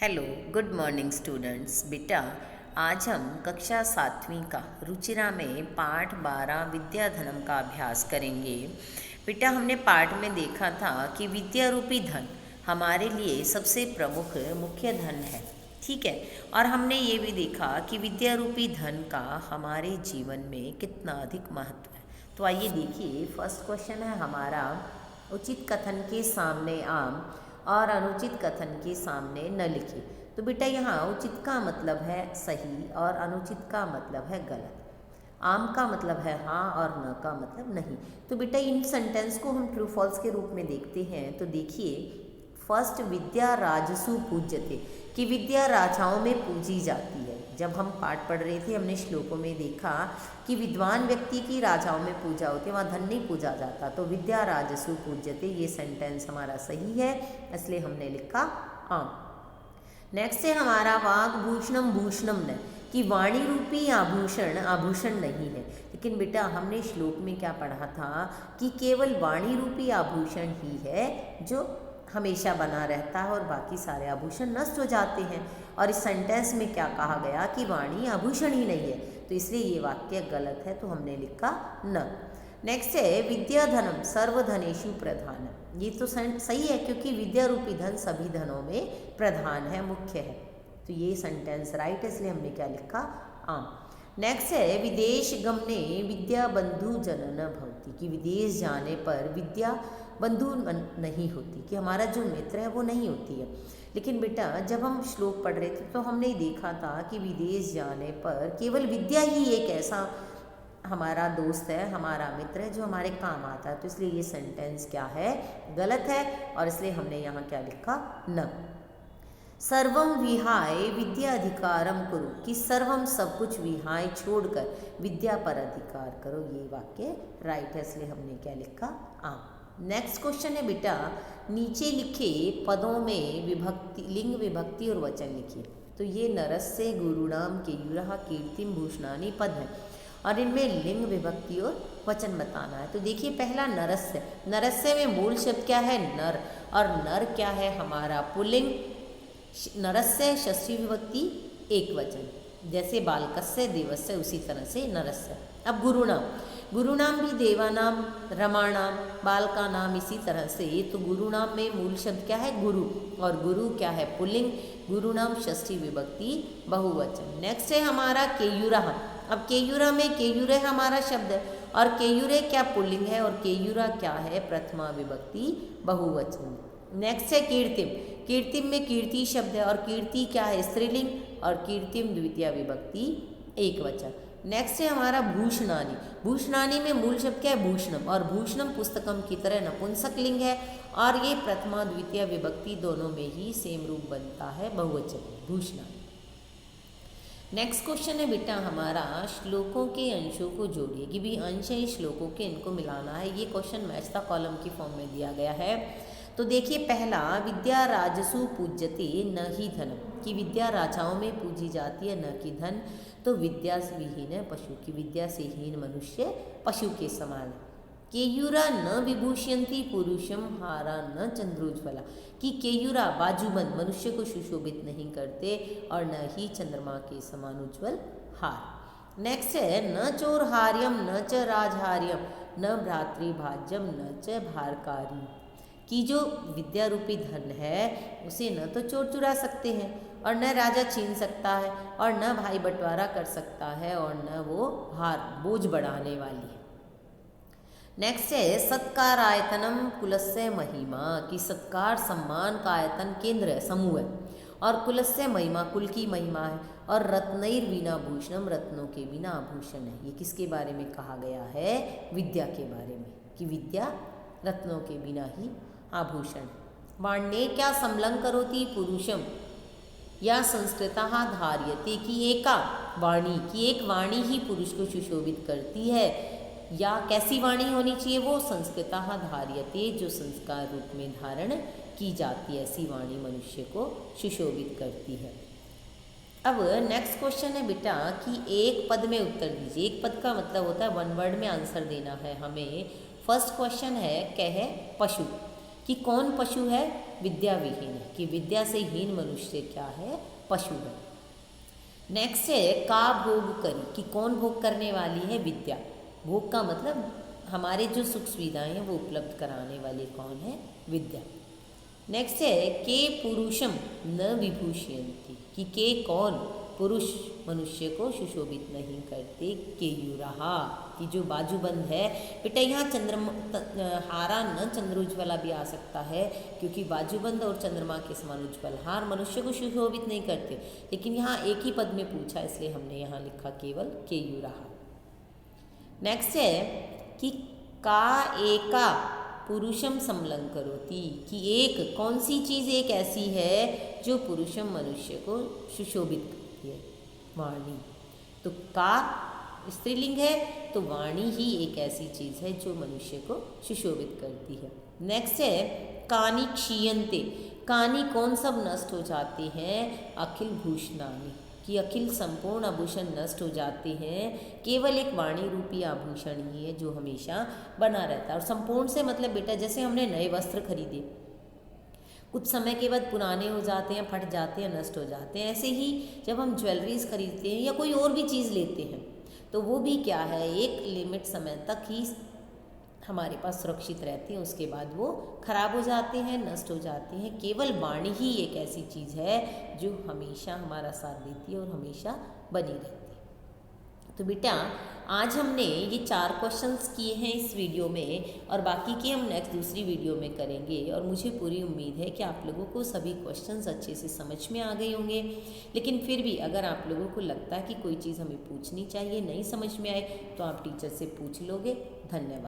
Hello, good morning students. बेटा, आज हम कक्षा 7वीं का रुचिरा में पाठ 12 विद्याधनम का अभ्यास करेंगे। बेटा, हमने पाठ में देखा था कि विद्या रूपी धन हमारे लिए सबसे प्रमुख मुख्य धन है, ठीक है। और हमने ये भी देखा कि विद्या रूपी धन का हमारे जीवन में कितना अधिक महत्व है। तो आइए देखिए, फर्स्ट क्वेश्चन है हमारा, उचित कथन के सामने आम और अनुचित कथन के सामने न लिखिए। तो बेटा, यहाँ उचित का मतलब है सही और अनुचित का मतलब है गलत। आम का मतलब है हाँ और न का मतलब नहीं। तो बेटा, इन सेंटेंस को हम ट्रू फॉल्स के रूप में देखते हैं। तो देखिए, फर्स्ट, विद्या राजसु पूज्यते, कि विद्या राजाओं में पूजी जाती है। जब हम पाठ पढ़ रहे थे, हमने श्लोकों में देखा कि विद्वान व्यक्ति की राजाओं में पूजा होती है, वहाँ धन नहीं पूजा जाता। तो विद्या राजसु पूज्यते, ये सेंटेंस हमारा सही है, इसलिए हमने लिखा आम। नेक्स्ट है हमारा वाग भूषणम भूषणम न, कि वाणी रूपी आभूषण आभूषण नहीं है। लेकिन बेटा, हमने श्लोक में क्या पढ़ा था कि केवल वाणी रूपी आभूषण ही है जो हमेशा बना रहता है और बाकी सारे आभूषण नष्ट हो जाते हैं। और इस सेंटेंस में क्या कहा गया कि वाणी आभूषण ही नहीं है, तो इसलिए ये वाक्य गलत है, तो हमने लिखा न। नेक्स्ट है विद्याधनम सर्वधनेषु प्रधान, ये तो सही है क्योंकि विद्या रूपी धन सभी धनों में प्रधान है, मुख्य है। तो ये सेंटेंस राइट है, इसलिए हमने क्या लिखा आम। नेक्स्ट है विदेश गमने विद्या बंधु जनन भवति, कि विदेश जाने पर विद्या बंधु नहीं होती, कि हमारा जो मित्र है वो नहीं होती है। लेकिन बेटा, जब हम श्लोक पढ़ रहे थे तो हमने देखा था कि विदेश जाने पर केवल विद्या ही एक ऐसा हमारा दोस्त है, हमारा मित्र है जो हमारे काम आता है। तो इसलिए ये सेंटेंस क्या है, गलत है, और इसलिए हमने यहाँ क्या लिखा न। सर्वम विहाय विद्या अधिकारम करो, कि सर्वम सब कुछ विहाय छोड़कर विद्या पर अधिकार करो, ये वाक्य राइट है, इसलिए हमने क्या लिखा आम। नेक्स्ट क्वेश्चन है बेटा, नीचे लिखे पदों में विभक्ति, लिंग विभक्ति और वचन लिखिए। तो ये नरस्य गुरुणाम केयूरः कीर्तिम भूषणानि पद है, और इनमें लिंग विभक्ति और वचन बताना है। तो देखिए, पहला नरस्य, नरस्य में मूल शब्द क्या है, नर, और नर क्या है हमारा पुल्लिंग। नरस्य षष्ठी विभक्ति एक वचन, जैसे बालकस्य देवस्य, उसी तरह से नरस्य। अब गुरुनाम, गुरुनाम भी देवानाम रमाणाम बालका नाम, इसी तरह से। तो गुरुनाम में मूल शब्द क्या है, गुरु, और गुरु क्या है पुल्लिंग, गुरुनाम षष्ठी विभक्ति बहुवचन। नेक्स्ट है हमारा केयूरः। अब केयूरा में केयूरे हमारा शब्द है, और केयूरे क्या पुल्लिंग है, और केयूरा क्या है प्रथमा विभक्ति बहुवचन। नेक्स्ट है कीर्तिम, कीर्तिम में कीर्ति शब्द है, और कीर्ति क्या है स्त्रीलिंग, और कीर्तिम द्वितीय विभक्ति एक वचन। नेक्स्ट है हमारा भूषणानि, भूषणानि में मूल शब्द क्या है भूषणम, और भूषणम पुस्तकम की तरह नपुंसक लिंग है, और ये प्रथमा द्वितीय विभक्ति दोनों में ही सेम रूप बनता है, बहुवचन भूषणानि। नेक्स्ट क्वेश्चन है बेटा हमारा, श्लोकों के अंशों को जोड़िए, कि भी अंश है श्लोकों के, इनको मिलाना है। ये क्वेश्चन मैच द कॉलम की फॉर्म में दिया गया है। तो देखिए, पहला विद्या राजसु पूज्यते न ही धनम, कि विद्या राजाओं में पूजी जाती है, न कि धन। तो विद्या से विहीन है पशु, की विद्या से हीन मनुष्य पशु के समान। केयूरा न विभूषयन्ति पुरुषम हारा न चंद्रोज्ज्वला, कि केयूरा बाजूबंद मनुष्य को सुशोभित नहीं करते, और न ही चंद्रमा के समान उज्ज्वल हार। नेक्स्ट है न चोरहार्यम न च राजहार्यम न भ्रातृभाज्यम न च भारकारी, कि जो विद्या रूपी धन है उसे न तो चोर चुरा सकते हैं, और न राजा छीन सकता है, और न भाई बंटवारा कर सकता है, और न वो भार बोझ बढ़ाने वाली है। नेक्स्ट है सत्कार आयतनम कुलस्य महिमा, कि सत्कार सम्मान का आयतन केंद्र है, समूह है, और कुलस्य महिमा कुल की महिमा है, और रत्नैर वीणा भूषणम, रत्नों के बिना आभूषण है। ये किसके बारे में कहा गया है, विद्या के बारे में, कि विद्या रत्नों के बिना ही आभूषण। वाण्ये क्या समलं करोति पुरुषम या संस्कृतः धार्यते, कि एका वाणी, की एक वाणी ही पुरुष को सुशोभित करती है, या कैसी वाणी होनी चाहिए, वो संस्कृतः धार्यते, जो संस्कार रूप में धारण की जाती है, ऐसी वाणी मनुष्य को सुशोभित करती है। अब नेक्स्ट क्वेश्चन है बेटा, कि एक पद में उत्तर दीजिए। एक पद का मतलब होता है वन वर्ड में आंसर देना है हमें। फर्स्ट क्वेश्चन है, कह पशु, कि कौन पशु है, विद्या विहीन है, कि विद्या से हीन मनुष्य क्या है, पशु है। नेक्स्ट है का भोग करी, कि कौन भोग करने वाली है, विद्या। भोग का मतलब हमारे जो सुख सुविधाएं हैं वो उपलब्ध कराने वाली कौन है, विद्या। नेक्स्ट है के पुरुषम न विभूषयन्ति, कि के कौन, पुरुष मनुष्य को सुशोभित नहीं करते, केयूरहा, कि जो बाजूबंद है। बेटा यहाँ हारा न चंद्रोज्ज्वला भी आ सकता है, क्योंकि बाजूबंद और चंद्रमा के समान उज्ज्वल हार मनुष्य को सुशोभित नहीं करते, लेकिन यहाँ एक ही पद में पूछा इसलिए हमने यहाँ लिखा केवल केयूरहा। नेक्स्ट है कि का एका पुरुषम समलं करोति, कि एक कौन सी चीज़ एक ऐसी है जो पुरुषम मनुष्य को सुशोभित करती है, वाणी। तो का स्त्रीलिंग है, तो वाणी ही एक ऐसी चीज़ है जो मनुष्य को सुशोभित करती है। नेक्स्ट है कानि क्षीयन्ते, कानि कौन सब नष्ट हो जाते हैं, अखिल भूषणानि, कि अखिल संपूर्ण आभूषण नष्ट हो जाते हैं, केवल एक वाणी रूपी आभूषण ही है जो हमेशा बना रहता है। और संपूर्ण से मतलब बेटा जैसे हमने नए वस्त्र खरीदे, कुछ समय के बाद पुराने हो जाते हैं, फट जाते हैं, नष्ट हो जाते हैं, ऐसे ही जब हम ज्वेलरीज खरीदते हैं या कोई और भी चीज़ लेते हैं तो वो भी क्या है, एक लिमिट समय तक ही हमारे पास सुरक्षित रहती हैं, उसके बाद वो खराब हो जाते हैं, नष्ट हो जाते हैं। केवल वाणी ही एक ऐसी चीज़ है जो हमेशा हमारा साथ देती है और हमेशा बनी रहती है। तो बेटा आज हमने ये 4 क्वेश्चंस किए हैं इस वीडियो में, और बाकी के हम नेक्स्ट दूसरी वीडियो में करेंगे। और मुझे पूरी उम्मीद है कि आप लोगों को सभी क्वेश्चंस अच्छे से समझ में आ गए होंगे। लेकिन फिर भी अगर आप लोगों को लगता है कि कोई चीज़ हमें पूछनी चाहिए, नहीं समझ में आए, तो आप टीचर से पूछ लोगे। धन्यवाद।